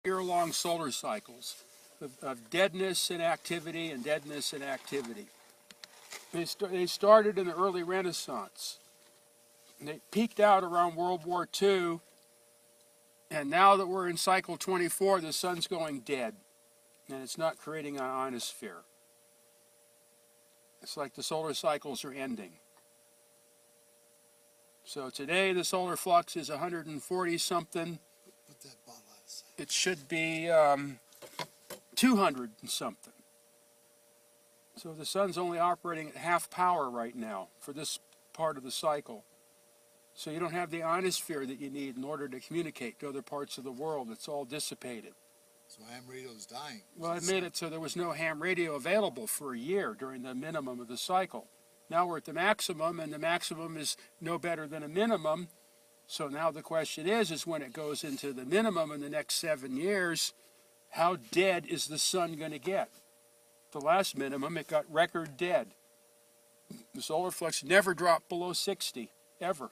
year-long solar cycles of deadness and activity and deadness and activity. They started in the early Renaissance. And they peaked out around World War II, and now that we're in cycle 24, the sun's going dead, and it's not creating an ionosphere. It's like the solar cycles are ending. So today the solar flux is 140 something. It should be 200 and something. So the sun's only operating at half power right now for this part of the cycle. So you don't have the ionosphere that you need in order to communicate to other parts of the world. It's all dissipated. So ham radio is dying. Well, it made it so there was no ham radio available for a year during the minimum of the cycle. Now we're at the maximum, and the maximum is no better than a minimum. So now the question is when it goes into the minimum in the next 7 years, how dead is the sun going to get? The last minimum, it got record dead. The solar flux never dropped below 60, ever.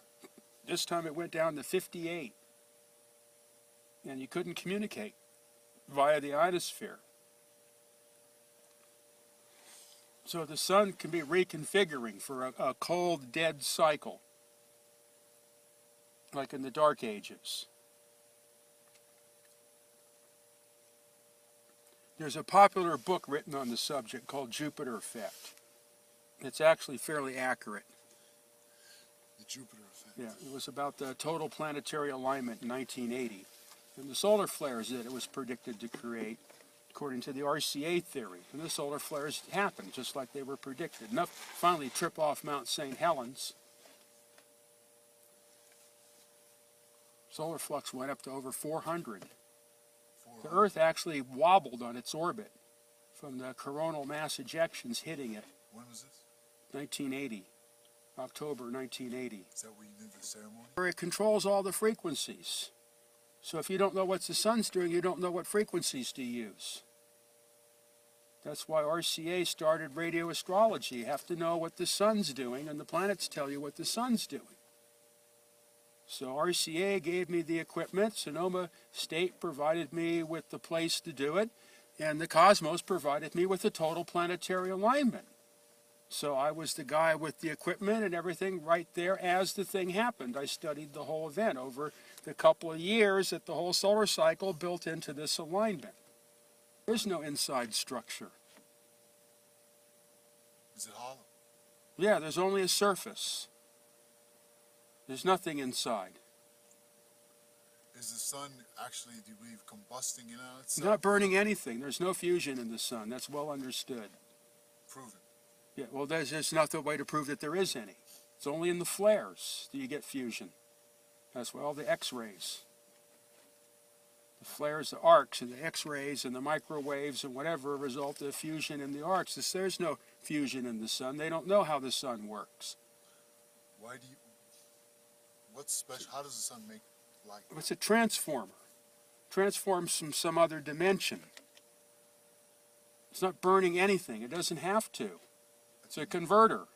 This time it went down to 58. And you couldn't communicate via the ionosphere. So the sun can be reconfiguring for a cold, dead cycle, like in the Dark Ages. There's a popular book written on the subject called Jupiter Effect. It's actually fairly accurate. The Jupiter Effect. Yeah, it was about the total planetary alignment in 1980. And the solar flares that it was predicted to create, according to the RCA theory. And the solar flares happened just like they were predicted. Enough finally trip off Mount St. Helens. Solar flux went up to over 400. The Earth actually wobbled on its orbit from the coronal mass ejections hitting it. When was this? 1980. October 1980. Is that where you did the ceremony? Where it controls all the frequencies. So if you don't know what the sun's doing, you don't know what frequencies to use. That's why RCA started radio astrology. You have to know what the sun's doing, and the planets tell you what the sun's doing. So RCA gave me the equipment, Sonoma State provided me with the place to do it, and the cosmos provided me with the total planetary alignment. So I was the guy with the equipment and everything right there as the thing happened. I studied the whole event over the couple of years that the whole solar cycle built into this alignment. There's no inside structure. Is it hollow? Yeah, there's only a surface. There's nothing inside. Is the sun actually, do you believe, combusting in on It's itself? not burning anything. There's no fusion in the sun. That's well understood. Proven. Yeah, well, there's not the way to prove that there is any. It's only in the flares that you get fusion. That's why all the X-rays. The flares, the arcs, and the X-rays, and the microwaves, and whatever result of fusion in the arcs. There's no fusion in the sun. They don't know how the sun works. Why do you, what's special, how does the sun make light? It's a transformer. Transforms from some other dimension. It's not burning anything. It doesn't have to. It's a converter.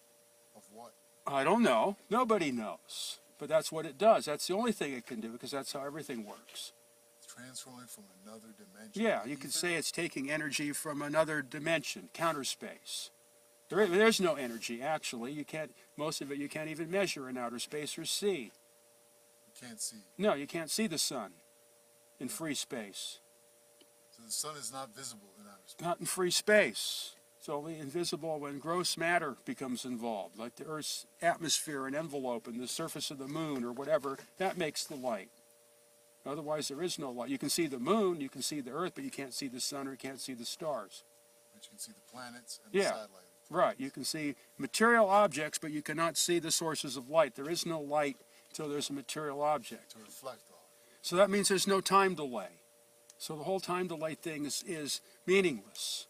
Of what? I don't know. Nobody knows. But that's what it does. That's the only thing it can do, because that's how everything works. It's transforming from another dimension. Yeah, you could say it's taking energy from another dimension, counter space. There's no energy, actually. You can't, most of it you can't even measure in outer space or see. You can't see. No, you can't see the sun in free space. So the sun is not visible in outer space. Not in free space. It's only invisible when gross matter becomes involved, like the Earth's atmosphere and envelope and the surface of the moon or whatever. That makes the light. Otherwise, there is no light. You can see the moon, you can see the Earth, but you can't see the sun or you can't see the stars. But you can see the planets and the satellite. Right. You can see material objects, but you cannot see the sources of light. There is no light until there's a material object. To reflect off. So that means there's no time delay. So the whole time delay thing is meaningless.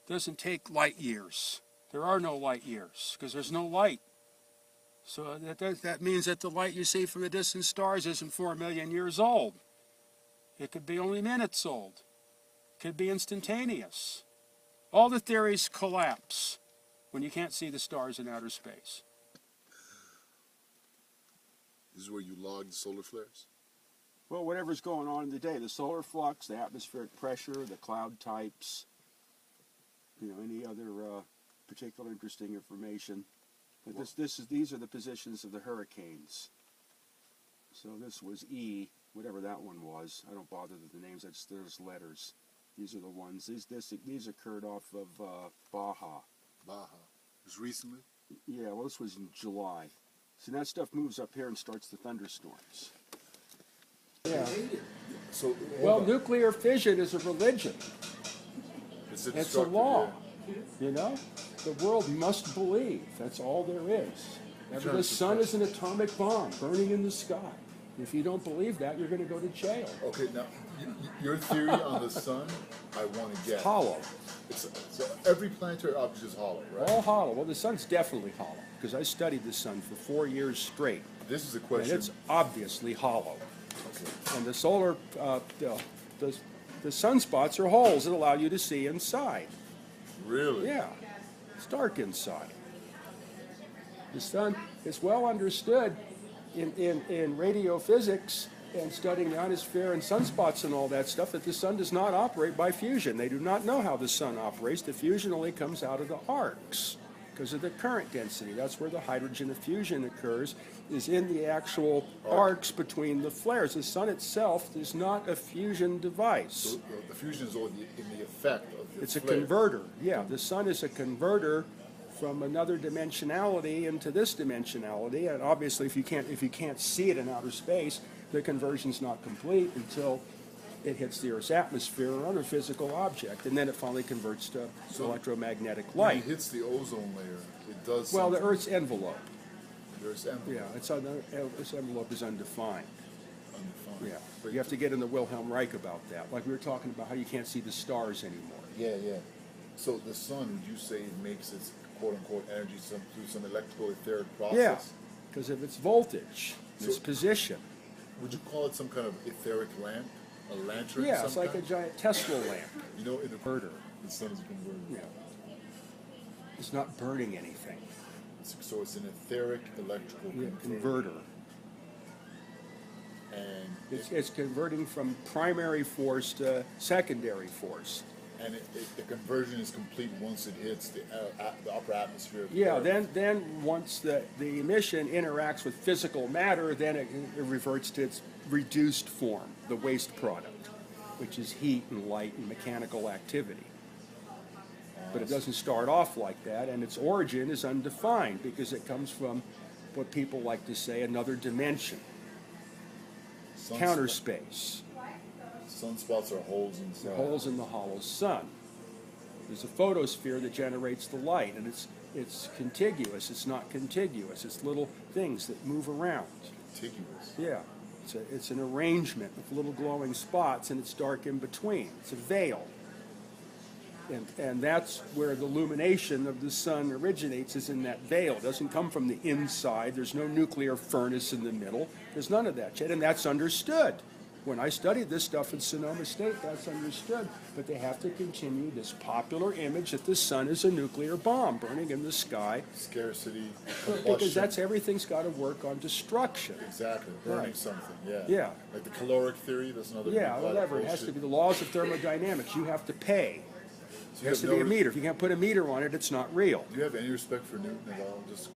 It doesn't take light years. There are no light years because there's no light. So that means that the light you see from the distant stars isn't 4 million years old. It could be only minutes old. It could be instantaneous. All the theories collapse when you can't see the stars in outer space. This is where you log the solar flares? Well, whatever's going on in the day, the solar flux, the atmospheric pressure, the cloud types, any other particular interesting information. But these are the positions of the hurricanes. So this was E, whatever that one was. I don't bother with the names. There's letters. These are the ones. These occurred off of Baja. Baja. Just recently? Yeah, well, this was in July. So that stuff moves up here and starts the thunderstorms. Yeah. So, Well, nuclear fission is a religion. it's It's a law. The world must believe. That's all there is. The sun is an atomic bomb burning in the sky. If you don't believe that, you're going to go to jail. Okay, now, your theory on the sun, I want to get. Hollow. So every planetary object is hollow, right? All hollow. Well, the sun's definitely hollow because I studied the sun for 4 years straight. This is a And question. it's obviously hollow. Okay. And the solar, the sunspots are holes that allow you to see inside. Really? Yeah, it's dark inside. The sun is well understood in radio physics and studying the ionosphere and sunspots and all that stuff that the sun does not operate by fusion. They do not know how the sun operates. The fusion only comes out of the arcs because of the current density. That's where the hydrogen fusion occurs, is in the actual arcs between the flares. The sun itself is not a fusion device. So the fusion is all in the effect of the It's a flare. converter. Yeah, the sun is a converter from another dimensionality into this dimensionality. And obviously, if you can't see it in outer space, the conversion's not complete until it hits the Earth's atmosphere or other physical object, and then it finally converts to electromagnetic When light. it hits the ozone layer, it does Well, the something. Earth's envelope. There's envelope. Yeah, its envelope is undefined. Undefined. Yeah, But you have to get in the Wilhelm Reich about that. Like we were talking about how you can't see the stars anymore. Yeah, yeah. So the sun, would you say it makes its quote-unquote energy through some electrical etheric process? Yeah, because of its voltage, its So- position. Would you call it some kind of etheric lamp? A lantern? Yeah, of it's some like a kind? giant Tesla lamp. You know, in the Converter. the sun is a converter. Yeah. It's not burning anything. So it's an etheric electrical Yeah, converter. converter. And It's converting from primary force to secondary force. the conversion is complete once it hits the upper atmosphere. Of the Yeah, Earth. then once the emission interacts with physical matter, then it reverts to its reduced form, the waste product, which is heat and light and mechanical activity. But it doesn't start off like that, and its origin is undefined because it comes from what people like to say another dimension, counter space. Sunspots are holes inside. Holes in the hollow sun. There's a photosphere that generates the light, and it's contiguous. It's not contiguous. It's little things that move around. Contiguous. Yeah, it's an arrangement of little glowing spots, and it's dark in between. It's a veil. And that's where the illumination of the sun originates, is in that veil. It doesn't come from the inside. There's no nuclear furnace in the middle. There's none of that yet, and that's understood. When I studied this stuff at Sonoma State, that's understood. But they have to continue this popular image that the sun is a nuclear bomb burning in the sky. Scarcity. Because combustion. everything's got to work on destruction. Exactly. Burning Right. something. Yeah. Yeah. Like the caloric theory. That's another. Yeah, big lot of whatever. It has to bullshit. be the laws of thermodynamics. You have to pay. So It you has to have be a no- meter. If you can't put a meter on it, it's not real. Do you have any respect for Newton at all? Just